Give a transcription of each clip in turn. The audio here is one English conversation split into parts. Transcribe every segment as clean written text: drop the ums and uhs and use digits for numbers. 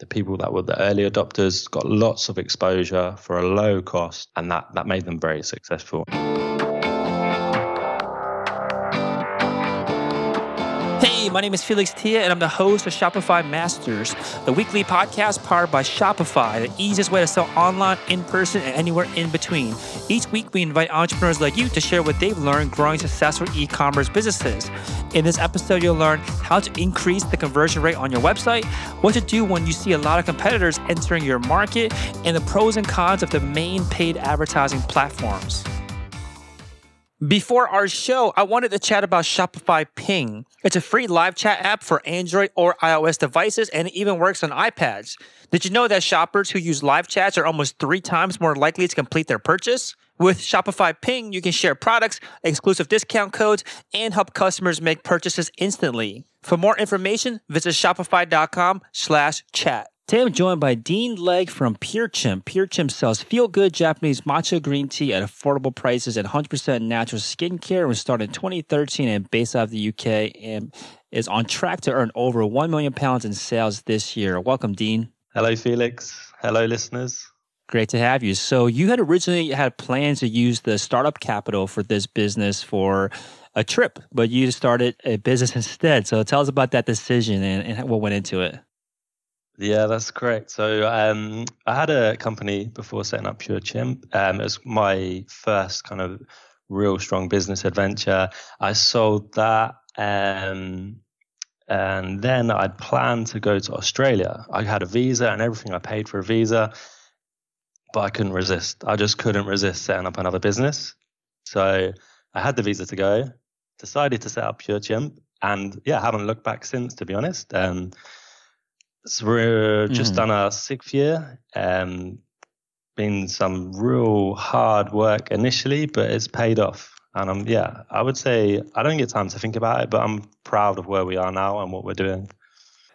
The people that were the early adopters got lots of exposure for a low cost, and that made them very successful. Hey, my name is Felix Tia, and I'm the host of Shopify Masters, the weekly podcast powered by Shopify, the easiest way to sell online, in person, and anywhere in between. Each week, we invite entrepreneurs like you to share what they've learned growing successful e-commerce businesses. In this episode, you'll learn how to increase the conversion rate on your website, what to do when you see a lot of competitors entering your market, and the pros and cons of the main paid advertising platforms. Before our show, I wanted to chat about Shopify Ping. It's a free live chat app for Android or iOS devices, and it even works on iPads. Did you know that shoppers who use live chats are almost 3 times more likely to complete their purchase? With Shopify Ping, you can share products, exclusive discount codes, and help customers make purchases instantly. For more information, visit shopify.com/chat. Today I'm joined by Dean Legg from PureChimp. PureChimp sells feel-good Japanese matcha green tea at affordable prices and 100% natural skincare. It was started in 2013 and based out of the UK and is on track to earn over £1 million in sales this year. Welcome, Dean. Hello, Felix. Hello, listeners. Great to have you. So you had originally had plans to use the startup capital for this business for a trip, but you started a business instead. So tell us about that decision and what went into it. Yeah, that's correct. So I had a company before setting up PureChimp. It was my first kind of real strong business adventure. I sold that and then I'd planned to go to Australia. I had a visa and everything. I paid for a visa, but I couldn't resist. I just couldn't resist setting up another business. So I had the visa to go, decided to set up PureChimp, and yeah, haven't looked back since, to be honest. So we're just done our 6th year. Been some real hard work initially, but it's paid off. And I would say I don't get time to think about it, but I'm proud of where we are now and what we're doing.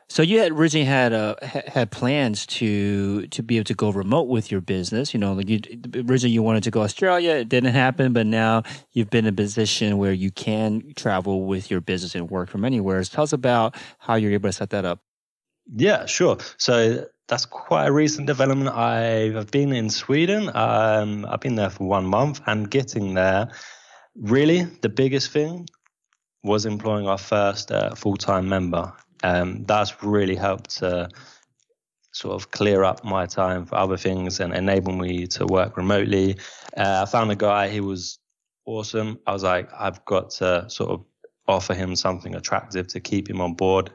So you had originally had plans to be able to go remote with your business. You know, like originally you wanted to go Australia. It didn't happen, but now you've been in a position where you can travel with your business and work from anywhere. So tell us about how you're able to set that up. Yeah, sure. So that's quite a recent development. I've been in Sweden. I've been there for 1 month, and getting there, really the biggest thing was employing our first full-time member. That's really helped to sort of clear up my time for other things and enable me to work remotely. I found a guy, he was awesome. I was like, I've got to sort of offer him something attractive to keep him on board,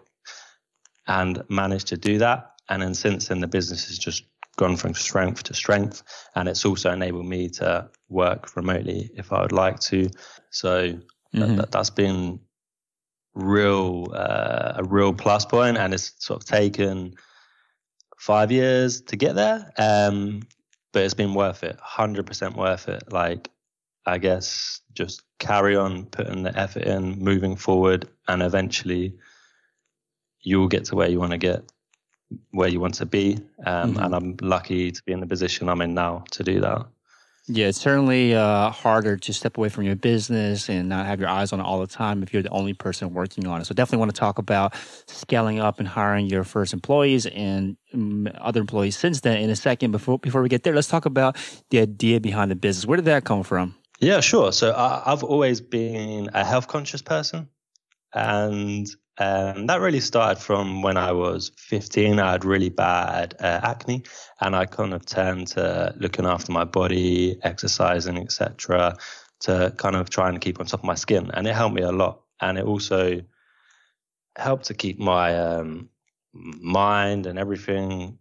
and managed to do that. And then since then, the business has just gone from strength to strength. And it's also enabled me to work remotely if I would like to. So that's been a real plus point. And it's sort of taken 5 years to get there. But it's been worth it, 100% worth it. Like, I guess just carry on putting the effort in, moving forward, and eventually you'll get to where you want to get, where you want to be. And I'm lucky to be in the position I'm in now to do that. Yeah, it's certainly harder to step away from your business and not have your eyes on it all the time if you're the only person working on it. So definitely want to talk about scaling up and hiring your first employees and other employees since then in a second. Before we get there, let's talk about the idea behind the business. Where did that come from? Yeah, sure. So I've always been a health conscious person. And that really started from when I was 15. I had really bad acne, and I kind of turned to looking after my body, exercising, etc., to kind of try and keep on top of my skin. And it helped me a lot. And it also helped to keep my mind and everything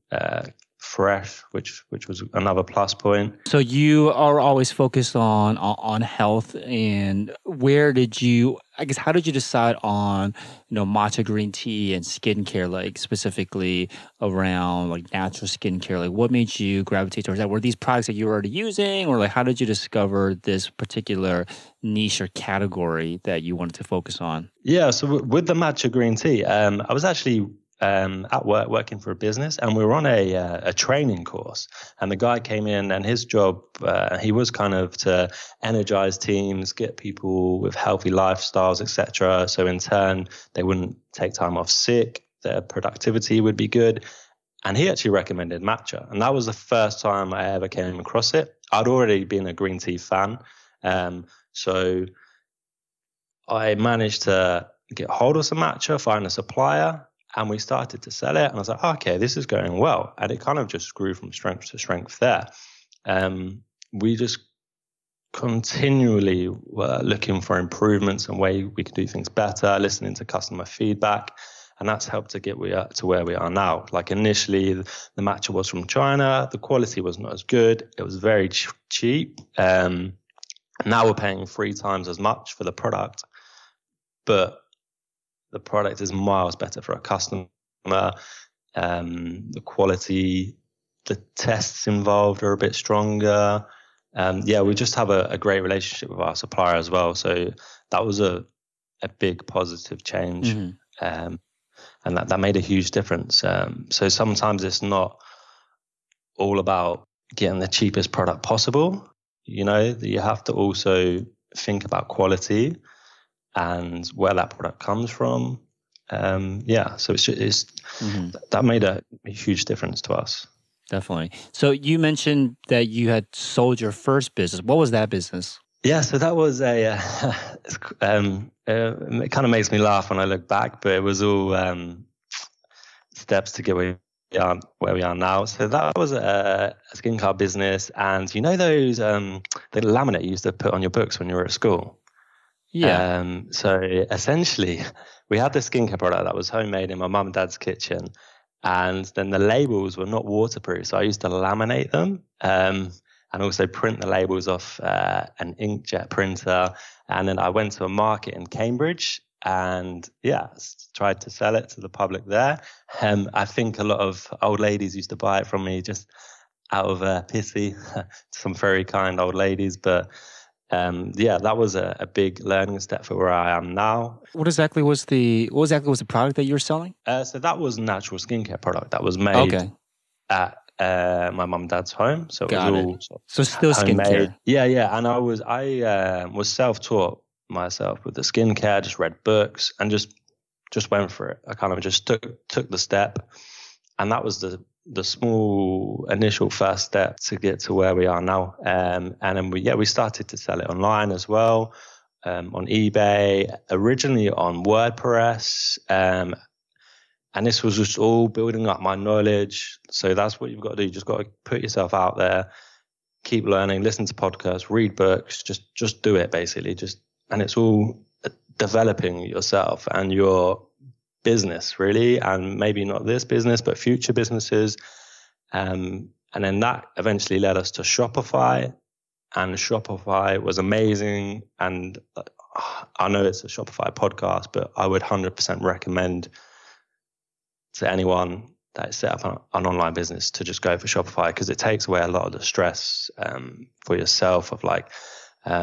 fresh, which was another plus point. So you are always focused on health, and where did you, I guess, how did you decide on, matcha green tea and skincare, like specifically around like natural skincare? Like what made you gravitate towards that? Were these products that you were already using, or like how did you discover this particular niche or category that you wanted to focus on? Yeah, so with the matcha green tea, I was actually at work working for a business, and we were on a training course, and the guy came in, and his job, he was kind of to energize teams, get people with healthy lifestyles, etc. So in turn, they wouldn't take time off sick, their productivity would be good. And he actually recommended matcha. And that was the first time I ever came across it. I'd already been a green tea fan. So I managed to get hold of some matcha, find a supplier, and we started to sell it. And I was like, okay, this is going well. And it kind of just grew from strength to strength there. We just continually were looking for improvements and way we could do things better, listening to customer feedback. And that's helped to get to where we are now. Like initially, the matcha was from China. The quality was not as good. It was very cheap. Now we're paying 3 times as much for the product, but the product is miles better for a customer. The quality, the tests involved are a bit stronger. We just have a great relationship with our supplier as well. So that was a big positive change. Mm-hmm. And that made a huge difference. So sometimes it's not all about getting the cheapest product possible. You know, you have to also think about quality and where that product comes from. So it's mm-hmm. That made a huge difference to us. Definitely. So you mentioned that you had sold your first business. What was that business? Yeah, so that was it kind of makes me laugh when I look back, but it was all steps to get where we are now. So that was a skincare business, and you know those the laminate you used to put on your books when you were at school. Yeah. So essentially, we had this skincare product that was homemade in my mum and dad's kitchen, and then the labels were not waterproof, so I used to laminate them. And also print the labels off an inkjet printer. And then I went to a market in Cambridge and tried to sell it to the public there. I think a lot of old ladies used to buy it from me just out of pity, some very kind old ladies. But that was a big learning step for where I am now. What exactly was the product that you were selling? So that was a natural skincare product that was made at my mum and dad's home. So it was all so still homemade. skincare. Yeah. And I was self-taught myself with the skincare, just read books and just went for it. I kind of just took the step, and that was the small initial first step to get to where we are now. And then we started to sell it online as well, on eBay, originally on WordPress, and this was just all building up my knowledge. So that's what you've got to do. You just got to put yourself out there, keep learning, listen to podcasts, read books, just do it basically. And it's all developing yourself and your business really, and maybe not this business, but future businesses. And then that eventually led us to Shopify, and Shopify was amazing. And I know it's a Shopify podcast, but I would 100% recommend to anyone that set up an online business to just go for Shopify, because it takes away a lot of the stress for yourself of like,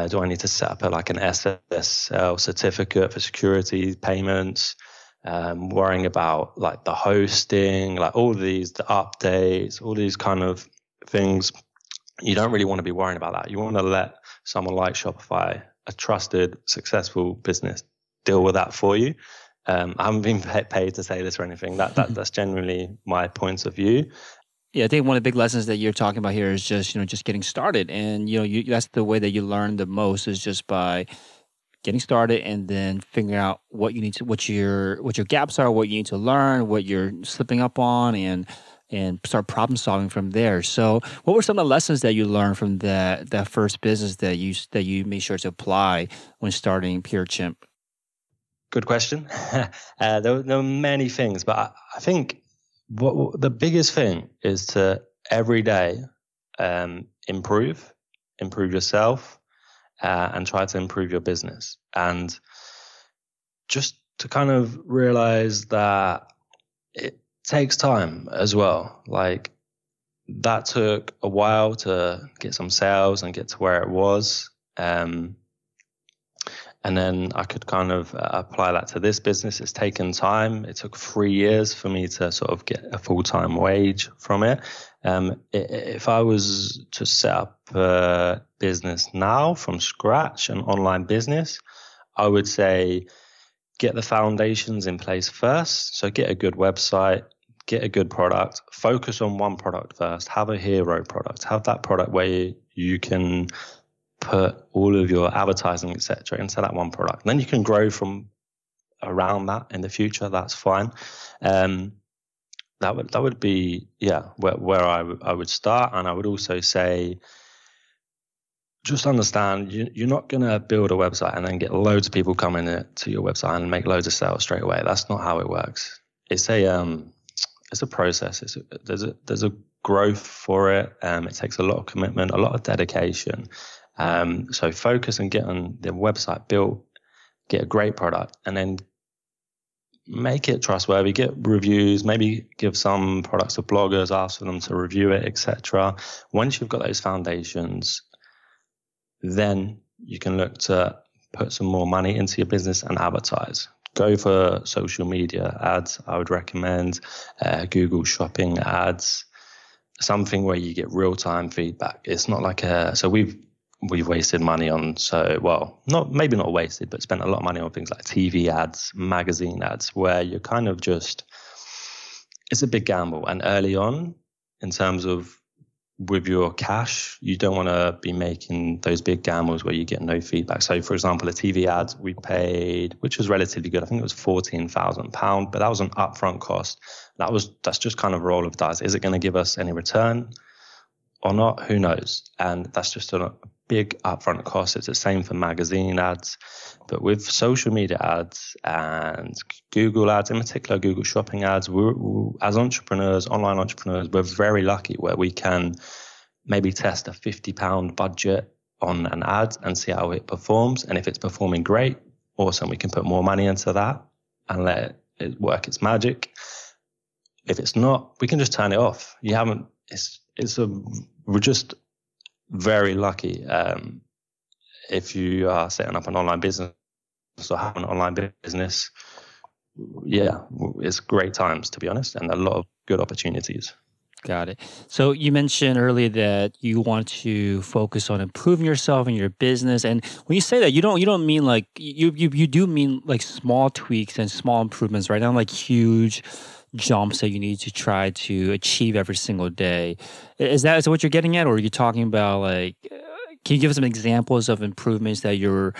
do I need to set up an SSL certificate for security payments, worrying about like the hosting, like all these, the updates, all these kind of things. You don't really want to be worrying about that. You want to let someone like Shopify, a trusted, successful business, deal with that for you. I haven't been paid to say this or anything. That's generally my point of view. Yeah, I think one of the big lessons that you're talking about here is just getting started, and that's the way that you learn the most, is just by getting started and then figuring out what you need to, what your gaps are, what you need to learn, what you're slipping up on, and start problem solving from there. So, what were some of the lessons that you learned from that first business that you made sure to apply when starting PureChimp? Good question. There were many things, but I think the biggest thing is to every day improve yourself, and try to improve your business. And just to kind of realize that it takes time as well. Like that took a while to get some sales and get to where it was. And then I could kind of apply that to this business. It's taken time. It took 3 years for me to sort of get a full-time wage from it. If I was to set up a business now from scratch, an online business, I would say get the foundations in place first. So get a good website, get a good product, focus on one product first, have a hero product, have that product where you can put all of your advertising, etc., into that one product. And then you can grow from around that in the future. That's fine. That would be where I would start. And I would also say, just understand you're not going to build a website and then get loads of people coming to your website and make loads of sales straight away. That's not how it works. It's a process. There's a growth for it. It takes a lot of commitment, a lot of dedication. So focus and get on the website built, get a great product, and then make it trustworthy, get reviews, maybe give some products to bloggers, ask for them to review it, etc. Once you've got those foundations, then you can look to put some more money into your business and advertise. Go for social media ads. I would recommend Google shopping ads, something where you get real-time feedback. It's not like so we've wasted money on, maybe not wasted, but spent a lot of money on things like TV ads, magazine ads, where you're kind of just, it's a big gamble. And early on, in terms of with your cash, you don't want to be making those big gambles where you get no feedback. So, for example, a TV ad we paid, which was relatively good. I think it was £14,000, but that was an upfront cost. That's just kind of a roll of dice. Is it going to give us any return or not? Who knows? And that's just a big upfront cost. It's the same for magazine ads, but with social media ads and Google ads, in particular Google shopping ads, as entrepreneurs, online entrepreneurs, we're very lucky where we can maybe test a £50 budget on an ad and see how it performs. And if it's performing great, awesome, we can put more money into that and let it work its magic. If it's not, we can just turn it off. We're just very lucky if you are setting up an online business or have an online business. Yeah, it's great times, to be honest, and a lot of good opportunities. Got it. So you mentioned earlier that you want to focus on improving yourself and your business. And when you say that, you don't mean like you do mean like small tweaks and small improvements, right? Not like huge jumps that you need to try to achieve every single day. Is that what you're getting at, or are you talking about like? Can you give us some examples of improvements that you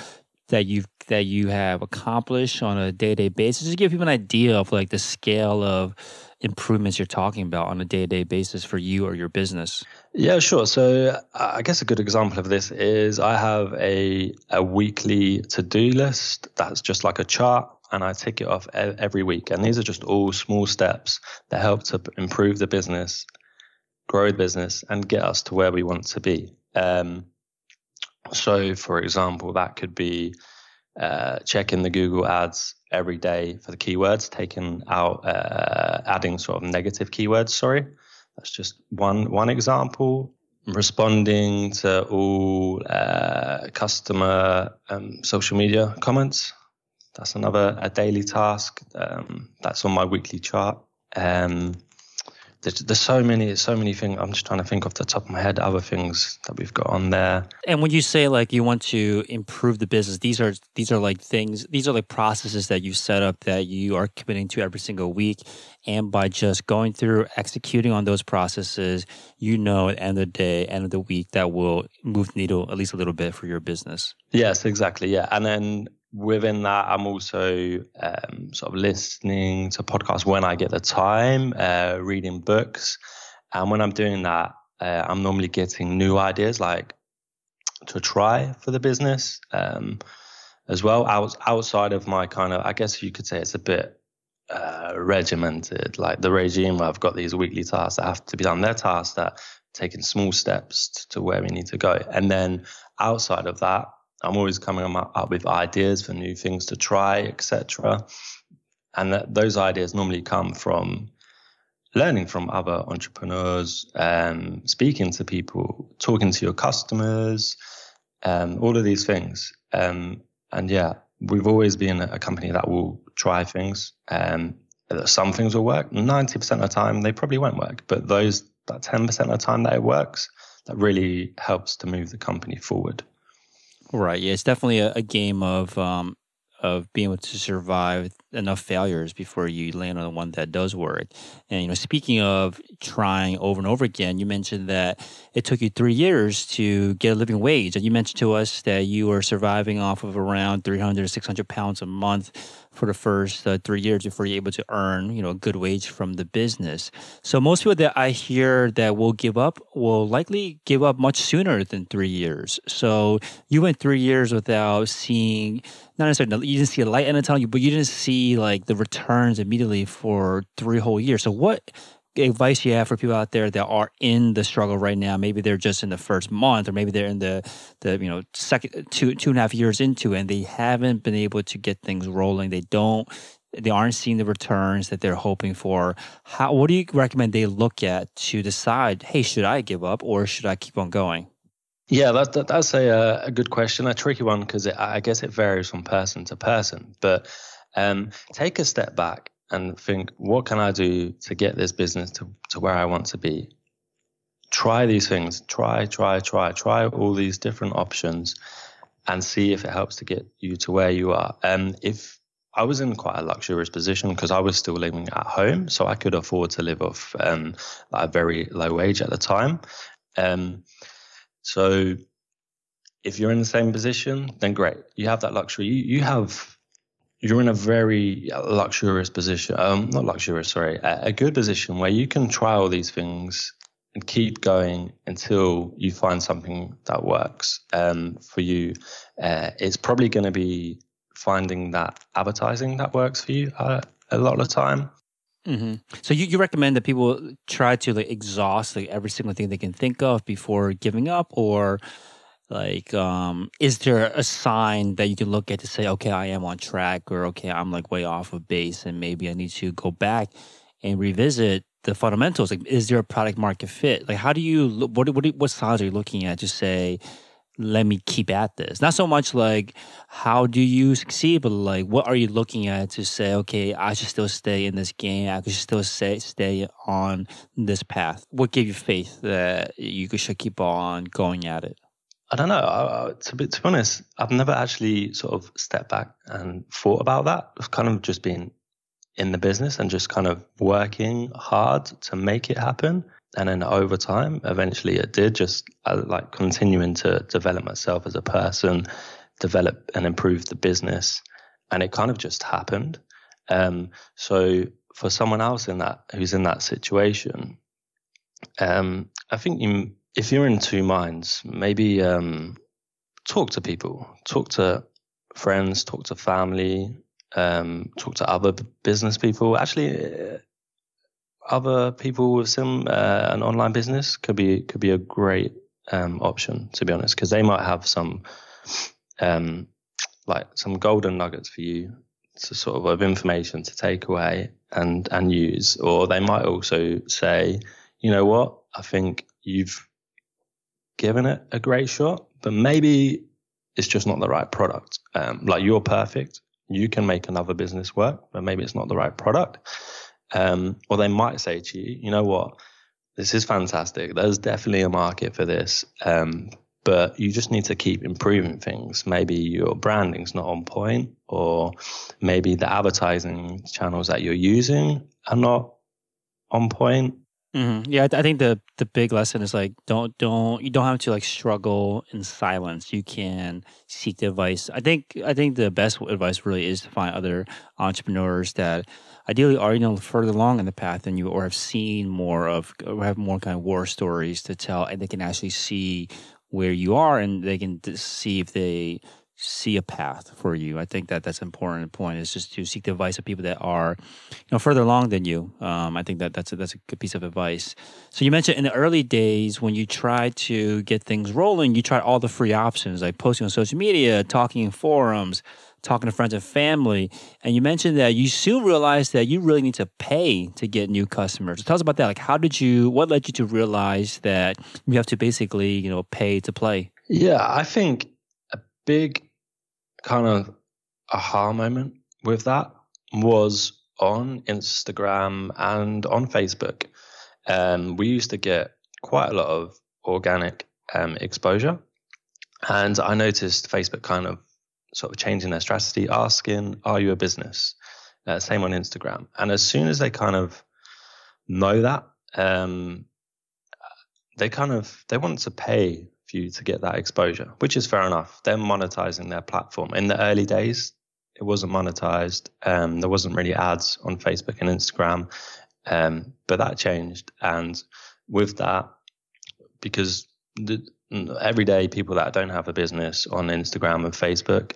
have accomplished on a day-to-day basis, to give people an idea of like the scale of improvements you're talking about on a day-to-day basis for you or your business? Yeah, sure. So I guess a good example of this is I have a weekly to-do list that's just like a chart, and I tick it off every week. And these are just all small steps that help to improve the business, grow the business, and get us to where we want to be. So, for example, that could be checking the Google ads every day for the keywords, taking out, adding sort of negative keywords. Sorry, that's just one example. Responding to all customer social media comments. That's a daily task. That's on my weekly chart. There's so many things. I'm just trying to think off the top of my head, other things that we've got on there. And when you say like you want to improve the business, these are like things, these are like processes that you set up that you are committing to every single week. And by just going through, executing on those processes, at the end of the day, end of the week, that will move the needle at least a little bit for your business. Yes, exactly. Yeah. And then within that, I'm also sort of listening to podcasts when I get the time, reading books. And when I'm doing that, I'm normally getting new ideas like to try for the business as well. Outside of my kind of, I guess you could say it's a bit regimented, like the regime where I've got these weekly tasks that have to be done. They're tasks that taking small steps to where we need to go. And then outside of that, I'm always coming up with ideas for new things to try, etc. And those ideas normally come from learning from other entrepreneurs, speaking to people, talking to your customers, all of these things. And yeah, we've always been a company that will try things. Some things will work. 90% of the time, they probably won't work. But that 10% of the time that it works, that really helps to move the company forward. Right. Yeah, it's definitely a game of of being able to survive enough failures before you land on the one that does work. And speaking of trying over and over again, you mentioned that it took you 3 years to get a living wage, and you mentioned to us that you were surviving off of around 300 to 600 pounds a month for the first 3 years before you're able to earn a good wage from the business. So most people that I hear that will give up will likely give up much sooner than 3 years. So you went 3 years without seeing, not necessarily, you didn't see a light in the tunnel, but you didn't see like the returns immediately for 3 whole years. So what advice you have for people out there that are in the struggle right now? Maybe they're just in the first month, or maybe they're in the second 2.5 years into it, and they haven't been able to get things rolling. They aren't seeing the returns that they're hoping for. What do you recommend they look at to decide, hey, should I give up or should I keep on going? Yeah, that's a good question, a tricky one, because I guess it varies from person to person. But take a step back and think, what can I do to get this business to where I want to be? Try these things. Try all these different options and see if it helps to get you to where you are. If I was in quite a luxurious position because I was still living at home, so I could afford to live off a very low wage at the time. So if you're in the same position, then great. You have that luxury. You're in a very luxurious position. Not luxurious, sorry. A good position where you can try all these things and keep going until you find something that works for you. It's probably going to be finding that advertising that works for you a lot of the time. Mm-hmm. So you recommend that people try to exhaust every single thing they can think of before giving up, or is there a sign that you can look at to say, okay, I am on track, or okay, I'm way off of base and maybe I need to go back and revisit the fundamentals? Is there a product market fit? How do you what signs are you looking at to say, let me keep at this? Not so much how do you succeed, but what are you looking at to say, okay, I should still stay in this game, I should still stay on this path? What gave you faith that you should keep on going at it? I don't know. To be honest, I've never actually sort of stepped back and thought about that. I've kind of just been in the business and just kind of working hard to make it happen. And then over time, eventually it did, just continuing to develop myself as a person, develop and improve the business. And it kind of just happened. So for someone else who's in that situation, I think if you're in two minds, maybe talk to people, talk to friends, talk to family, talk to other business people. Actually, other people with an online business could be a great option, to be honest, because they might have some golden nuggets for you to sort of information to take away and use. Or they might also say, you know what, I think you've given it a great shot, but maybe it's just not the right product. You're perfect, you can make another business work, but maybe it's not the right product. Or they might say to you, you know what, this is fantastic, there's definitely a market for this, but you just need to keep improving things. Maybe your branding's not on point, or maybe the advertising channels that you're using are not on point. Mm-hmm. Yeah, I think the big lesson is you don't have to struggle in silence. You can seek the advice. I think the best advice really is to find other entrepreneurs that ideally are further along in the path than you, or have seen more of, or have more kind of war stories to tell, and they can actually see where you are, and they can see if they see a path for you. I think that's an important point, is just to seek the advice of people that are further along than you. I think that's a good piece of advice. So you mentioned in the early days when you tried to get things rolling, you tried all the free options, like posting on social media, talking in forums, talking to friends and family, and you mentioned that you soon realized that you really need to pay to get new customers. Tell us about that. What led you to realize that you have to basically pay to play? Yeah, I think a big kind of aha moment with that was on Instagram and on Facebook. We used to get quite a lot of organic exposure, and I noticed Facebook kind of sort of changing their strategy, asking, are you a business? Same on Instagram. And as soon as they kind of know that, they want to pay for you to get that exposure, which is fair enough. They're monetizing their platform. In the early days, it wasn't monetized. There wasn't really ads on Facebook and Instagram, but that changed. And with that, because everyday people that don't have a business on Instagram and Facebook,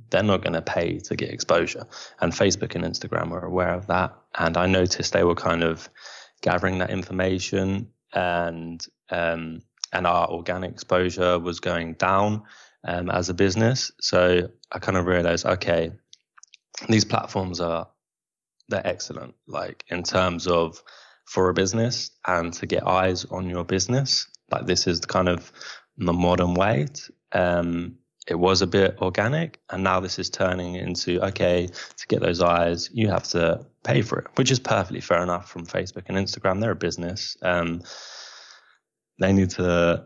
they're not going to pay to get exposure. And Facebook and Instagram were aware of that. And I noticed they were kind of gathering that information, and our organic exposure was going down as a business. So I kind of realized, okay, these platforms they're excellent, like in terms of for a business and to get eyes on your business. Like this is kind of the modern way. It was a bit organic, and now this is turning into, okay, to get those eyes, you have to pay for it, which is perfectly fair enough from Facebook and Instagram. They're a business. They need to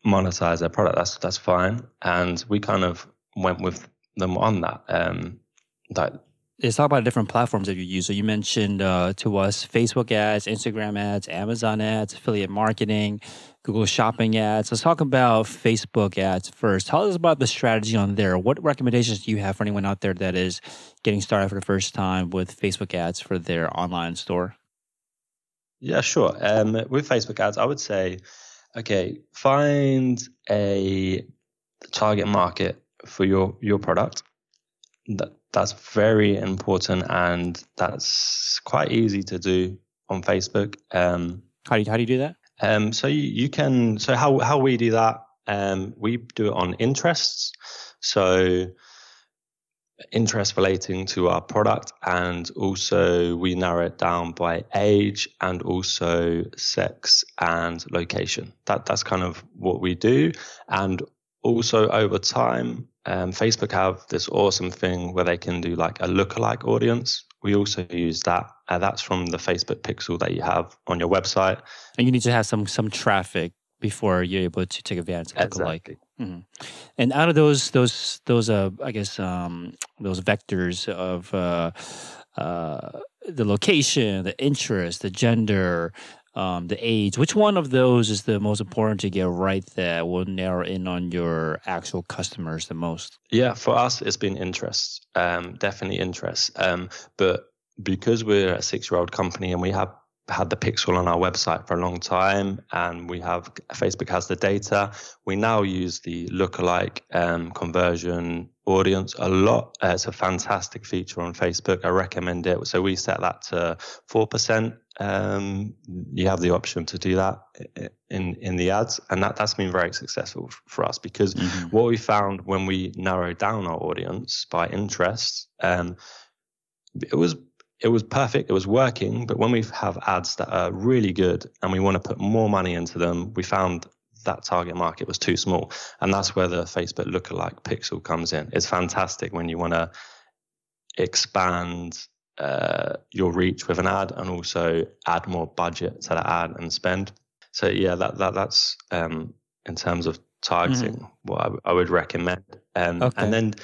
monetize their product. That's fine. And we kind of went with them on that. Let's talk about different platforms that you use. So you mentioned to us Facebook ads, Instagram ads, Amazon ads, affiliate marketing, Google Shopping ads. Let's talk about Facebook ads first. Tell us about the strategy on there. What recommendations do you have for anyone out there that is getting started for the first time with Facebook ads for their online store? Yeah, sure. With Facebook ads, I would say, okay, find a target market for your product. That's very important, and that's quite easy to do on Facebook. How do you do that? So you can. So how we do that? We do it on interests. So interest relating to our product, and also we narrow it down by age and also sex and location. That's kind of what we do. And also over time, Facebook have this awesome thing where they can do like a lookalike audience. We also use that. That's from the Facebook pixel that you have on your website. And you need to have some traffic before you're able to take advantage of lookalike. Exactly. Mm-hmm. And out of those I guess those vectors of the location, the interest, the gender, the age, which one of those is the most important to get right that will narrow in on your actual customers the most? Yeah, for us, it's been interest, definitely interest. But because we're a 6-year-old company and we have had the pixel on our website for a long time, and Facebook has the data, we now use the lookalike conversion audience a lot. It's a fantastic feature on Facebook. I recommend it. So we set that to 4%. You have the option to do that in the ads, and that's been very successful for us, because what we found when we narrowed down our audience by interest, it was perfect. It was working. But when we have ads that are really good and we want to put more money into them, we found that target market was too small. And that's where the Facebook lookalike pixel comes in. It's fantastic when you want to expand your reach with an ad and also add more budget to the ad and spend. So yeah, that's in terms of targeting what I would recommend. Okay. And then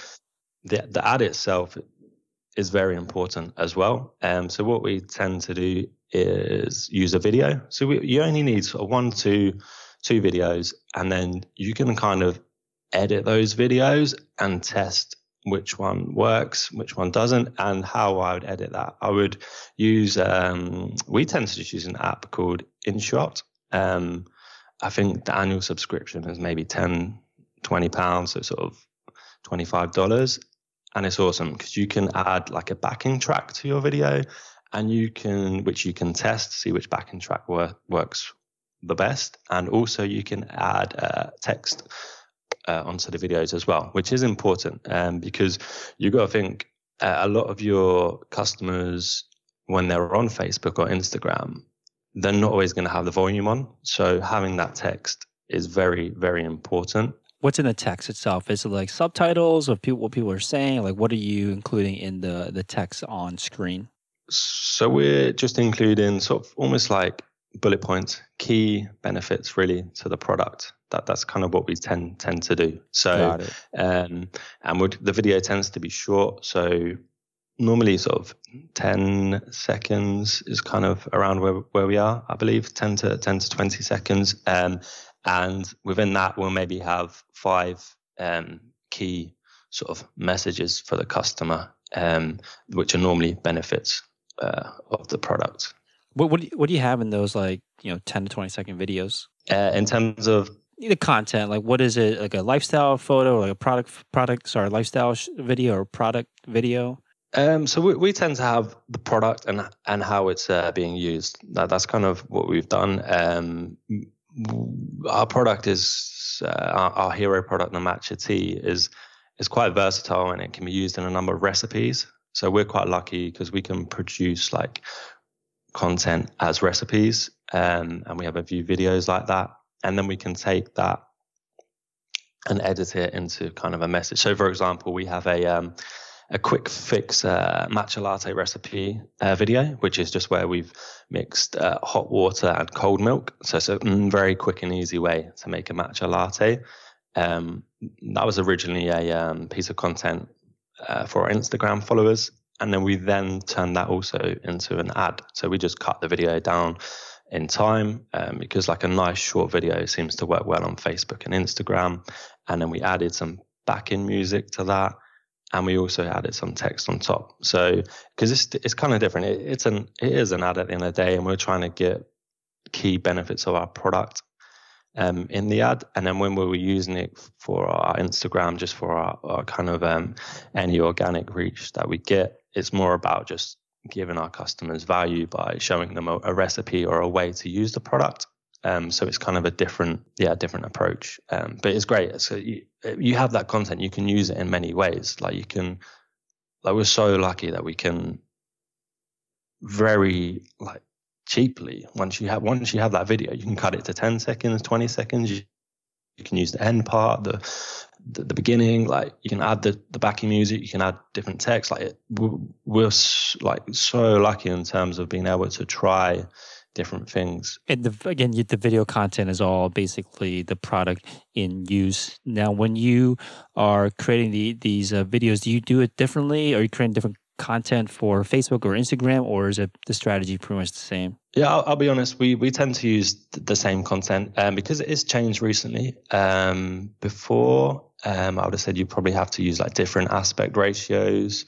the ad itself is very important as well. So what we tend to do is use a video. So you only need sort of 1 to 2 videos, and then you can kind of edit those videos and test which one works, which one doesn't, and how I would edit that. I would use, we tend to just use an app called InShot. I think the annual subscription is maybe £20, so sort of $25. And it's awesome because you can add like a backing track to your video, and which you can test, see which backing track works the best. And also you can add text onto the videos as well, which is important because you got to think a lot of your customers, when they're on Facebook or Instagram, they're not always going to have the volume on. So having that text is very, very important. What's in the text itself? Is it like subtitles of what people are saying? Like, what are you including in the text on screen? So we're just including sort of almost like bullet points, key benefits really to the product. That's kind of what we tend to do. So, and the video tends to be short. So normally sort of 10 seconds is kind of around where we are, I believe, 10 to 20 seconds. And within that, we'll maybe have 5 key sort of messages for the customer, which are normally benefits of the product. What do you have in those 10 to 20 second videos? In terms of the content, like what is it? Like a lifestyle photo, or like a lifestyle video or product video? So we tend to have the product and how it's being used. That's kind of what we've done. Our product is our hero product, the matcha tea, is quite versatile, and it can be used in a number of recipes. So we're quite lucky because we can produce like content as recipes, and we have a few videos like that, and then we can take that and edit it into kind of a message. So for example, we have a quick fix matcha latte recipe video, which is just where we've mixed hot water and cold milk. So it's a very quick and easy way to make a matcha latte. That was originally a piece of content for our Instagram followers. And then we then turned that also into an ad. So we just cut the video down in time because like a nice short video seems to work well on Facebook and Instagram. And then we added some back-end music to that. And we also added some text on top. So, because it's kind of different. It is an ad at the end of the day, and we're trying to get key benefits of our product in the ad. And then when we were using it for our Instagram, just for our kind of any organic reach that we get, it's more about just giving our customers value by showing them a recipe or a way to use the product. So it's kind of a different approach. But it's great. So you have that content, you can use it in many ways. We're so lucky that we can very cheaply, once you have that video, you can cut it to 10 seconds, 20 seconds. You can use the end part, the beginning, you can add the backing music, you can add different text. We're so lucky in terms of being able to try different things. And the video content is all basically the product in use. Now, when you are creating these videos, do you do it differently? Are you creating different content for Facebook or Instagram, or is it the strategy pretty much the same? Yeah, I'll be honest. We tend to use the same content because it has changed recently. Before, I would have said you probably have to use different aspect ratios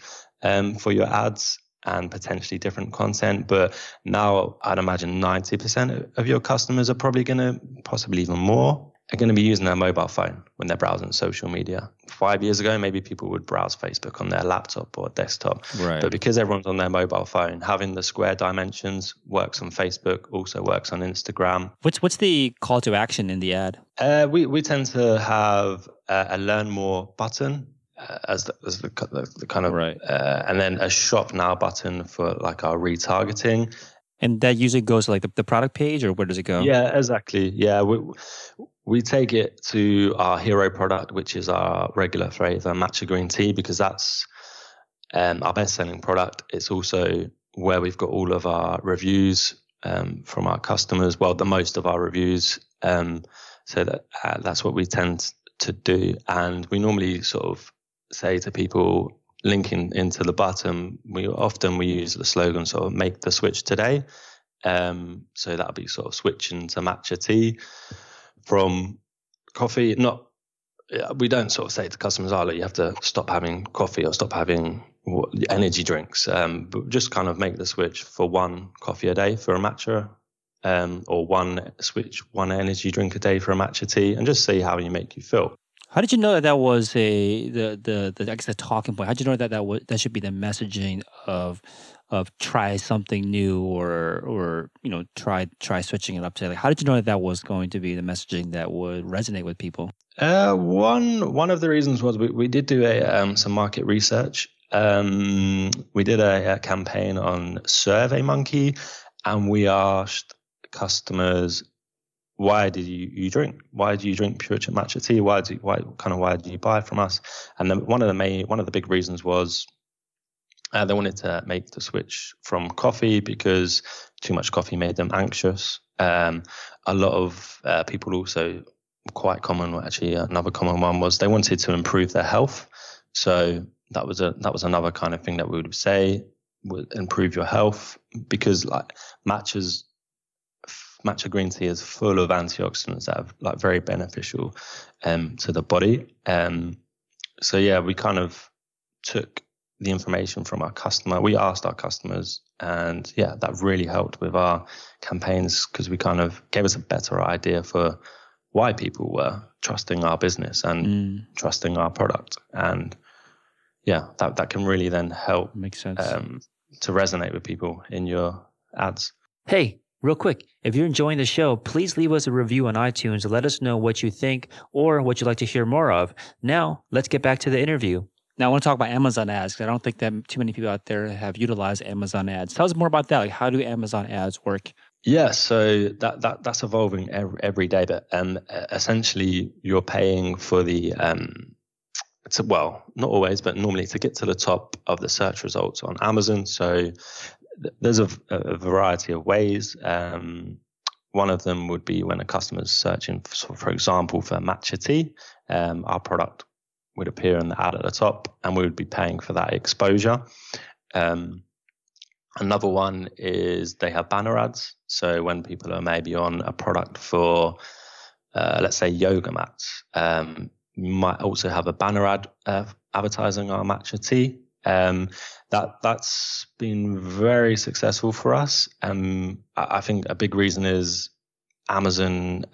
for your ads, and potentially different content. But now I'd imagine 90% of your customers are probably going to, possibly even more, are going to be using their mobile phone when they're browsing social media. 5 years ago, maybe people would browse Facebook on their laptop or desktop. Right. But because everyone's on their mobile phone, having the square dimensions works on Facebook, also works on Instagram. What's the call to action in the ad? We tend to have a learn more button as the kind of right. And then a shop now button for our retargeting. And that usually goes to the product page, or where does it go? Yeah, exactly. Yeah, we take it to our hero product, which is our regular flavor matcha green tea, because that's our best selling product. It's also where we've got all of our reviews from our customers. Well, the most of our reviews. So that's what we tend to do. And we normally sort of say to people linking into the button, we use the slogan sort of make the switch today. So that'll be sort of switching to matcha tea from coffee. We don't sort of say to customers, look, you have to stop having coffee or stop having energy drinks, but just kind of make the switch for one coffee a day for a matcha, or one energy drink a day for a matcha tea, and just see how you make you feel. How did you know that was the talking point? How did you know that should be the messaging of try something new or try switching it up to? How did you know that was going to be the messaging that would resonate with people? One of the reasons was we did do some market research. We did a campaign on SurveyMonkey, and we asked customers, why do you drink? Why do you drink PureChimp matcha tea? Why do you buy from us? And then one of the big reasons was They wanted to make the switch from coffee because too much coffee made them anxious. A lot of people also, quite common, actually another common one was they wanted to improve their health. So that was another kind of thing that we would say would improve your health, because like matcha green tea is full of antioxidants that are like very beneficial to the body. So yeah, we kind of took the information from our customer. We asked our customers, and yeah, that really helped with our campaigns, because we kind of gave us a better idea for why people were trusting our business and trusting our product. And yeah, that can really then help Makes sense. To resonate with people in your ads. Hey, real quick, if you're enjoying the show, please leave us a review on iTunes and let us know what you think or what you'd like to hear more of. Now, let's get back to the interview. Now, I want to talk about Amazon ads, because I don't think that too many people out there have utilized Amazon ads. Tell us more about that. Like, how do Amazon ads work? Yeah, so that's evolving every day. But essentially, you're paying for the well, not always, but normally to get to the top of the search results on Amazon. So there's a variety of ways. One of them would be when a customer's searching, for example, for matcha tea. Our product would appear in the ad at the top, and we would be paying for that exposure. Another one is they have banner ads. So when people are maybe on a product for, let's say, yoga mats, you might also have a banner ad advertising our matcha tea. That's been very successful for us. I think a big reason is Amazon.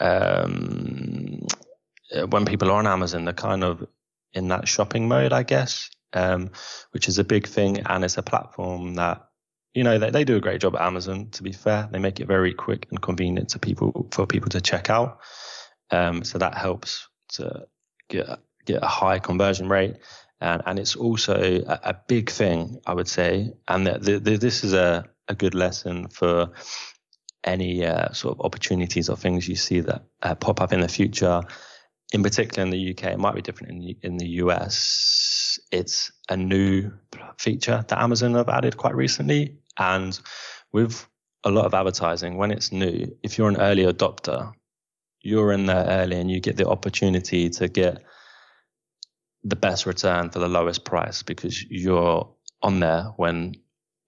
When people are on Amazon, they're kind of in that shopping mode, I guess, which is a big thing. And it's a platform that, they do a great job at Amazon, to be fair. They make it very quick and convenient for people to check out. So that helps to get a high conversion rate. And it's also a big thing, I would say. And this is a good lesson for any sort of opportunities or things you see that pop up in the future. In particular in the UK, it might be different in the US. It's a new feature that Amazon have added quite recently. And with a lot of advertising, when it's new, if you're an early adopter, you're in there early and you get the opportunity to get the best return for the lowest price, because you're on there when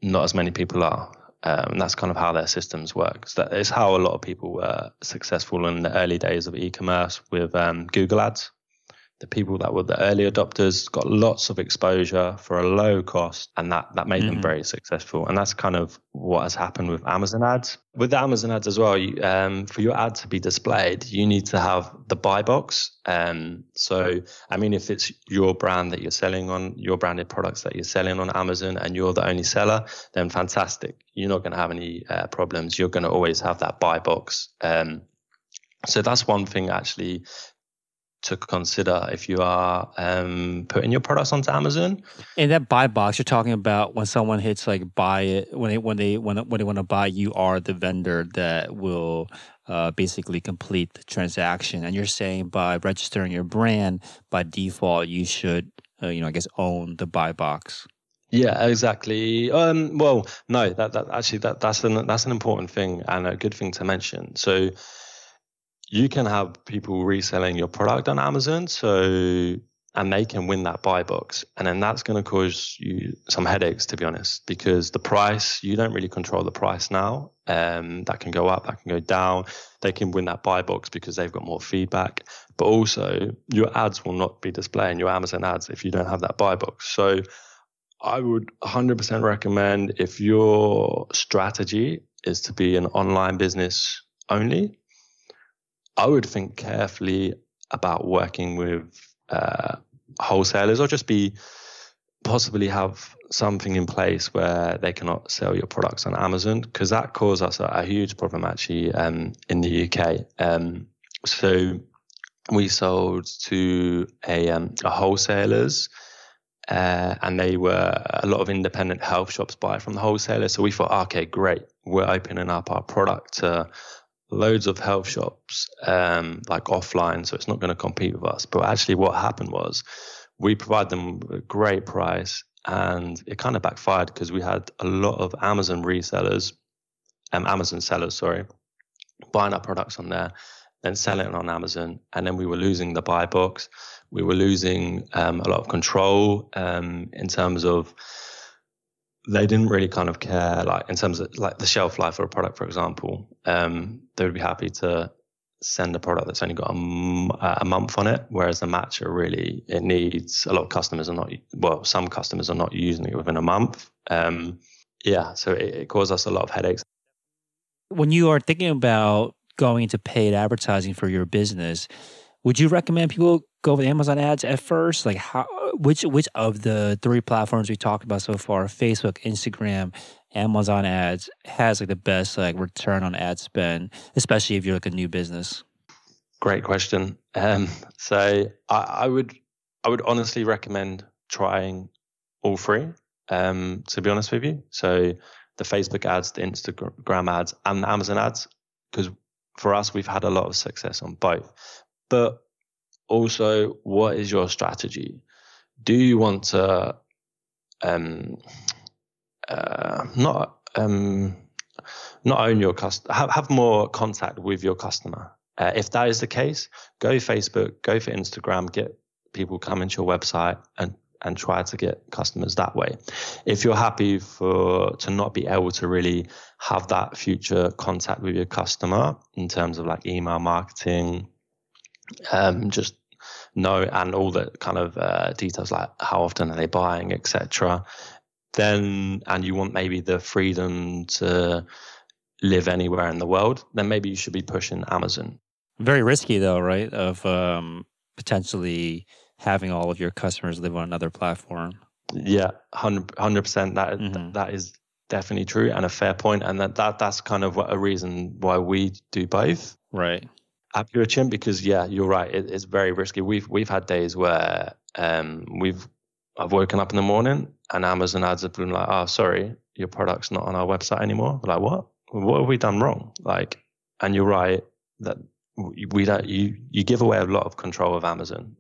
not as many people are. And that's kind of how their systems work. So that is how a lot of people were successful in the early days of e-commerce with Google Ads. The people that were the early adopters got lots of exposure for a low cost, and that made them very successful. And that's kind of what has happened with Amazon ads. With the Amazon ads as well, for your ad to be displayed, you need to have the buy box. So, I mean, if it's your brand that you're selling on, your branded products that you're selling on Amazon, and you're the only seller, then fantastic. You're not going to have any problems. You're going to always have that buy box. So that's one thing actually to consider if you are putting your products onto Amazon. In that buy box, you're talking about when someone hits like buy it, when they want to buy, you are the vendor that will basically complete the transaction. And you're saying by registering your brand, by default, you should, I guess, own the buy box. Yeah, exactly. Well, no, that's an important thing and a good thing to mention. So you can have people reselling your product on Amazon, and they can win that buy box. And then that's going to cause you some headaches, to be honest, because the price, you don't really control the price now. That can go up, that can go down. They can win that buy box because they've got more feedback. But also, your ads will not be displaying your Amazon ads if you don't have that buy box. So I would 100% recommend, if your strategy is to be an online business only, I would think carefully about working with wholesalers, or just possibly have something in place where they cannot sell your products on Amazon, because that caused us a huge problem actually in the UK. So we sold to a wholesalers, and they were a lot of independent health shops buy from the wholesaler. So we thought, okay, great, we're opening up our product to loads of health shops, like offline, so it's not going to compete with us. But actually what happened was we provide them a great price, and it kind of backfired because we had a lot of Amazon resellers, Amazon sellers, sorry, buying our products on there, then selling it on Amazon, and then we were losing the buy box. We were losing a lot of control in terms of they didn't really kind of care, like in terms of like the shelf life of a product, for example. They would be happy to send a product that's only got a month on it, whereas the matcha really, it needs, a lot of customers are not, well, some customers are not using it within a month. So it caused us a lot of headaches. When you are thinking about going into paid advertising for your business, would you recommend people go with Amazon ads at first? Like which of the 3 platforms we talked about so far, Facebook, Instagram, Amazon ads, has like the best like return on ad spend, especially if you're like a new business? Great question. So I would honestly recommend trying all 3, to be honest with you. So the Facebook ads, the Instagram ads, and the Amazon ads, because for us, we've had a lot of success on both. But also, what is your strategy? Do you want to not own your customer, have more contact with your customer? If that is the case, go Facebook, go for Instagram, get people coming to your website and try to get customers that way. If you're happy to not be able to really have that future contact with your customer in terms of like email marketing, just know, and all the kind of details like how often are they buying, etc., then, and you want maybe the freedom to live anywhere in the world, then maybe you should be pushing Amazon. Very risky though, right? Of potentially having all of your customers live on another platform. Yeah, 100%. That is definitely true and a fair point, and that's kind of a reason why we do both. Right. At PureChimp, because yeah, you're right. It's very risky. We've had days where I've woken up in the morning and Amazon ads have been like, "Oh, sorry, your product's not on our website anymore." We're like, what? What have we done wrong? Like, and you're right that we don't. You give away a lot of control of Amazon.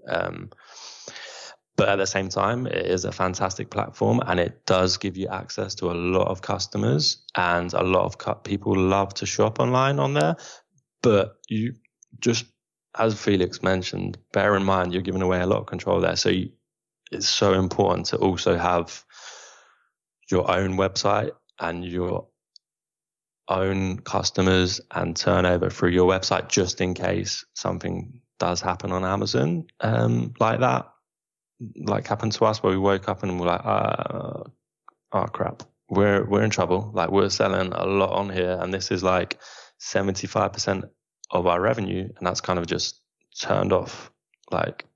But at the same time, it is a fantastic platform and it does give you access to a lot of customers, and a lot of people love to shop online on there. But you just, as Felix mentioned, bear in mind you're giving away a lot of control there. So it's so important to also have your own website and your own customers and turnover through your website, just in case something does happen on Amazon like that. Like happened to us, where we woke up and we're like, oh crap, we're in trouble. Like, we're selling a lot on here, and this is like 75% of our revenue, and that's kind of just turned off. Like,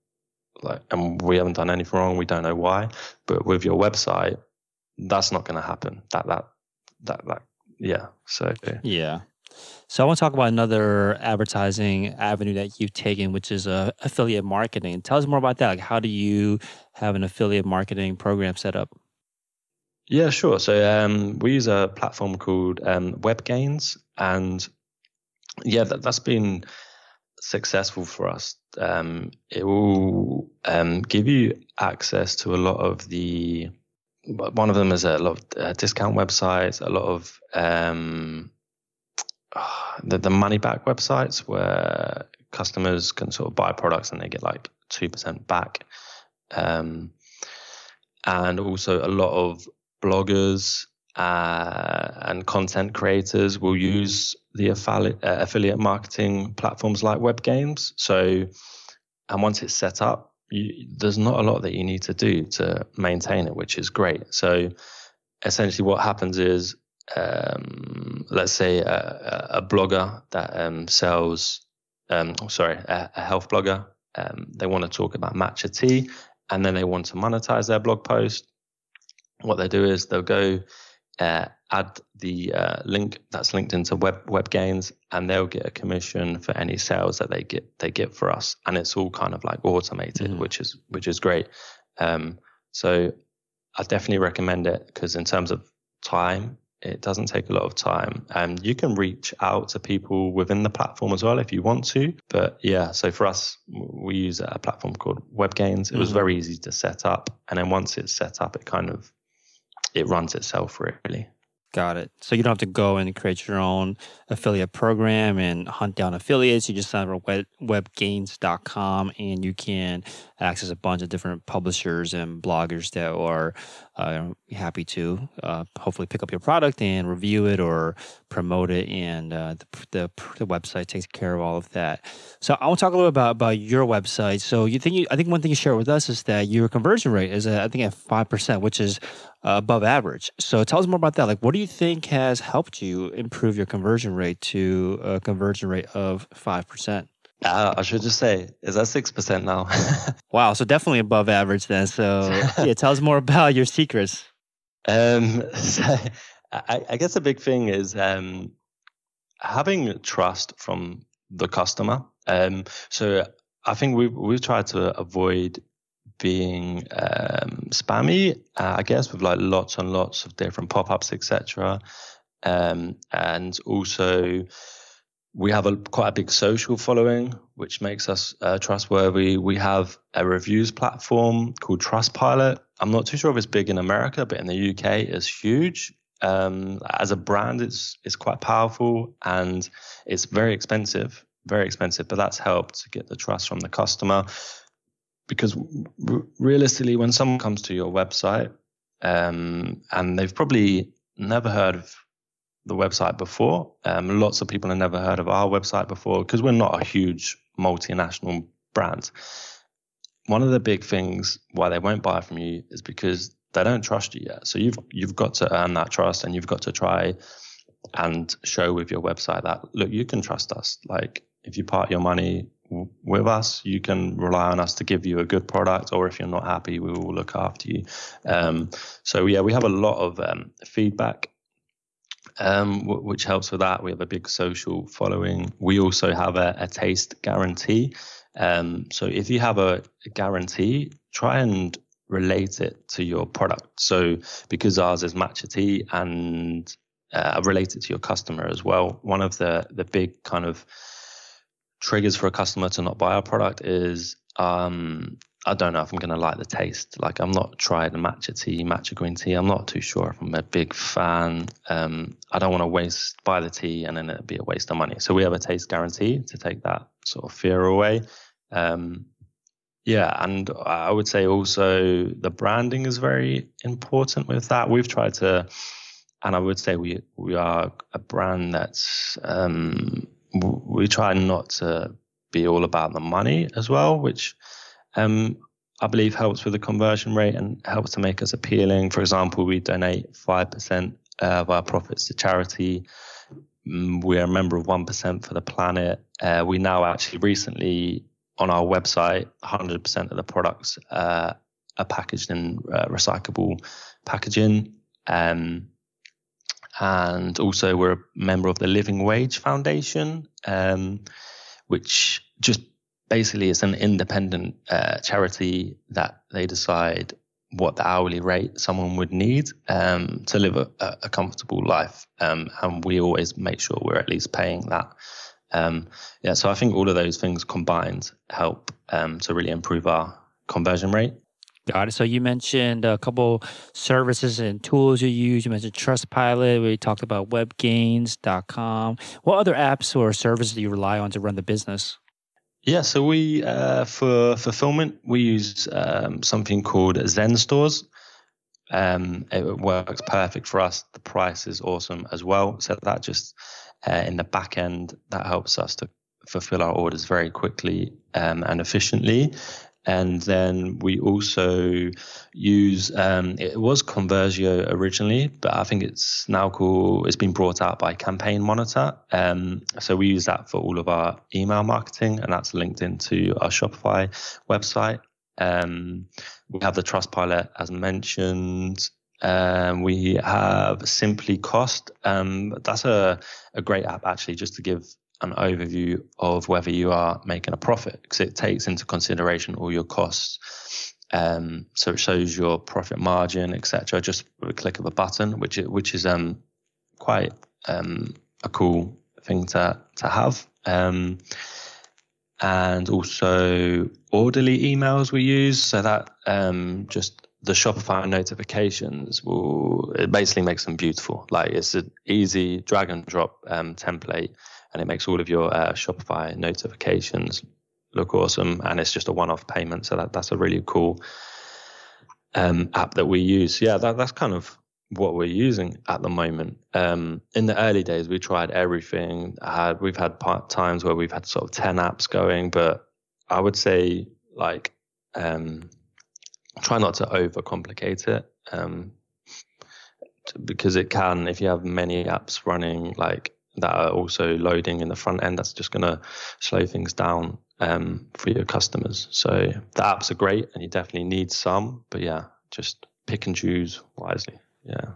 and we haven't done anything wrong. We don't know why, but with your website, that's not going to happen. Yeah. So yeah. So I want to talk about another advertising avenue that you've taken, which is affiliate marketing. Tell us more about that. Like, how do you have an affiliate marketing program set up? Yeah, sure. So we use a platform called WebGains, and yeah, that's been successful for us. It will give you access to a lot of the. One of them is a lot of discount websites, a lot of the money back websites where customers can sort of buy products and they get like 2% back. And also a lot of bloggers and content creators will use the affiliate marketing platforms like WebGames. So, and once it's set up, there's not a lot that you need to do to maintain it, which is great. So essentially what happens is, let's say a blogger that sells, a health blogger, they want to talk about matcha tea, and then they want to monetize their blog post. What they do is they'll go add the link that's linked into WebGains, and they'll get a commission for any sales that they get for us, and it's all kind of like automated, which is great. So I definitely recommend it, because in terms of time, It doesn't take a lot of time. And you can reach out to people within the platform as well if you want to. But yeah, so for us, we use a platform called WebGains. It was very easy to set up. And then once it's set up, it runs itself really. Got it. So you don't have to go and create your own affiliate program and hunt down affiliates. You just sign up for webgains.com and you can access a bunch of different publishers and bloggers that are happy to hopefully pick up your product and review it or promote it. And the website takes care of all of that. So I want to talk a little bit about your website. So I think one thing you shared with us is that your conversion rate is I think at 5%, which is above average. So tell us more about that. Like, what do you think has helped you improve your conversion rate to a conversion rate of 5%? I should just say, is that 6% now? Wow, so definitely above average then. So yeah, tell us more about your secrets. So I guess a big thing is having trust from the customer. So I think we've tried to avoid being spammy, I guess, with like lots and lots of different pop-ups, etc. And also we have quite a big social following, which makes us trustworthy. We have a reviews platform called Trustpilot. I'm not too sure if it's big in America, but in the UK it's huge. As a brand, it's quite powerful and it's very expensive, but that's helped to get the trust from the customer. Because realistically, when someone comes to your website and they've probably never heard of the website before, lots of people have never heard of our website before because we're not a huge multinational brand. One of the big things why they won't buy from you is because they don't trust you yet. So you've got to earn that trust, and you've got to try and show with your website that, look, you can trust us. Like, if you part your money with us, you can rely on us to give you a good product, or if you're not happy, we will look after you. So yeah, we have a lot of feedback, which helps with that. We have a big social following. We also have a taste guarantee. So if you have a guarantee, try and relate it to your product. So because ours is matcha tea and relate it to your customer as well. One of the big kind of triggers for a customer to not buy our product is I don't know if I'm going to like the taste. Like, I'm not tried the matcha green tea. I'm not too sure if I'm a big fan. I don't want to buy the tea and then it'd be a waste of money. So we have a taste guarantee to take that sort of fear away. Yeah, and I would say also the branding is very important with that. We've tried to, and I would say we are a brand that's we try not to be all about the money as well, which I believe helps with the conversion rate and helps to make us appealing. For example, we donate 5% of our profits to charity. We're a member of 1% for the planet. We now actually recently on our website, 100% of the products are packaged in recyclable packaging. And also we're a member of the Living Wage Foundation, which just basically is an independent charity that they decide what the hourly rate someone would need to live a comfortable life. And we always make sure we're at least paying that. Yeah, so I think all of those things combined help to really improve our conversion rate. Got it. So you mentioned a couple services and tools you use. You mentioned Trustpilot. We talked about webgains.com. What other apps or services do you rely on to run the business? Yeah, so we, for fulfillment, we use something called Zen Stores. It works perfect for us. The price is awesome as well. So that just, in the back end, that helps us to fulfill our orders very quickly and efficiently. And then we also use, it was Conversio originally, but I think it's now it's been brought out by Campaign Monitor. So we use that for all of our email marketing, and that's linked into our Shopify website. We have the Trustpilot, as mentioned. We have Simply Cost. That's a great app, actually, just to give an overview of whether you are making a profit, because it takes into consideration all your costs. So it shows your profit margin, etc., just with a click of a button, which is quite a cool thing to have. And also orderly emails we use, so that just the Shopify notifications it basically makes them beautiful. Like, it's an easy drag and drop template, and it makes all of your Shopify notifications look awesome, and it's just a one-off payment. So that's a really cool app that we use. Yeah, that's kind of what we're using at the moment. In the early days, we tried everything. We've had times where we've had sort of 10 apps going, but I would say, like, try not to overcomplicate it, because it can, if you have many apps running like that are also loading in the front end, that's just going to slow things down for your customers. So the apps are great, and you definitely need some, but yeah, just pick and choose wisely. Yeah.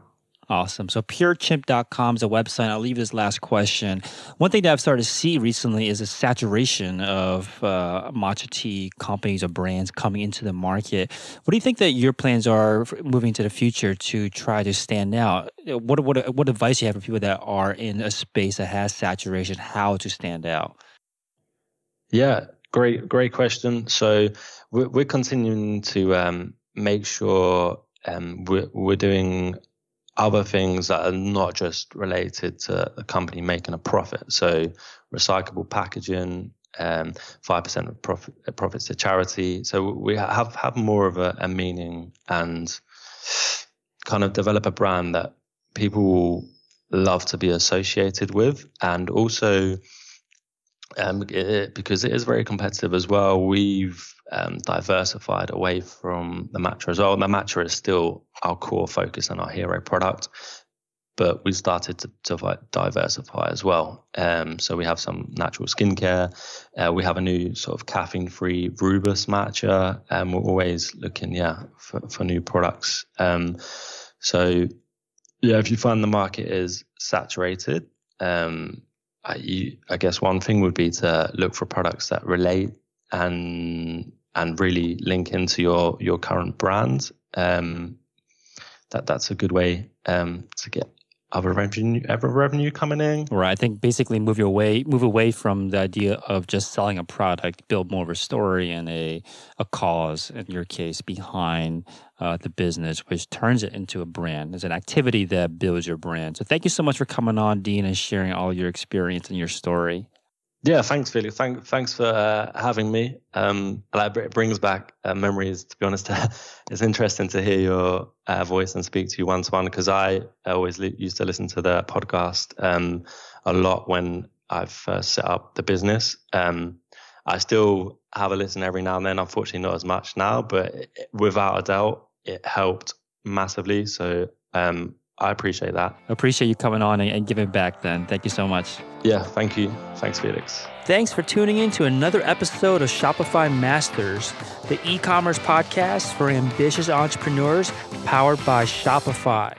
Awesome. So PureChimp.com is a website. I'll leave this last question. One thing that I've started to see recently is a saturation of matcha tea companies or brands coming into the market. What do you think that your plans are moving to the future to try to stand out? What advice do you have for people that are in a space that has saturation, how to stand out? Yeah, great question. So we're continuing to make sure we're doing other things that are not just related to the company making a profit. So recyclable packaging, 5% of profits to charity. So we have more of a meaning, and kind of develop a brand that people will love to be associated with. And also, because it is very competitive as well, we've diversified away from the matcha as well. The matcha is still our core focus and our hero product, but we started to diversify as well. So we have some natural skincare. We have a new sort of caffeine-free rooibos matcha, and we're always looking, for new products. So yeah, if you find the market is saturated, I guess one thing would be to look for products that relate and really link into your current brand. That's a good way to get other revenue coming in. Right. I think basically move away from the idea of just selling a product, build more of a story and a cause, in your case, behind the business, which turns it into a brand. It's an activity that builds your brand. So thank you so much for coming on, Dean, and sharing all your experience and your story. Yeah, thanks, Felix. Thanks for having me. It brings back memories, to be honest. It's interesting to hear your voice and speak to you one-to-one, because I always used to listen to the podcast a lot when I first set up the business. I still have a listen every now and then, unfortunately not as much now, but without a doubt, it helped massively. So I appreciate that. I appreciate you coming on and giving back then. Thank you so much. Yeah, thank you. Thanks, Felix. Thanks for tuning in to another episode of Shopify Masters, the e-commerce podcast for ambitious entrepreneurs powered by Shopify.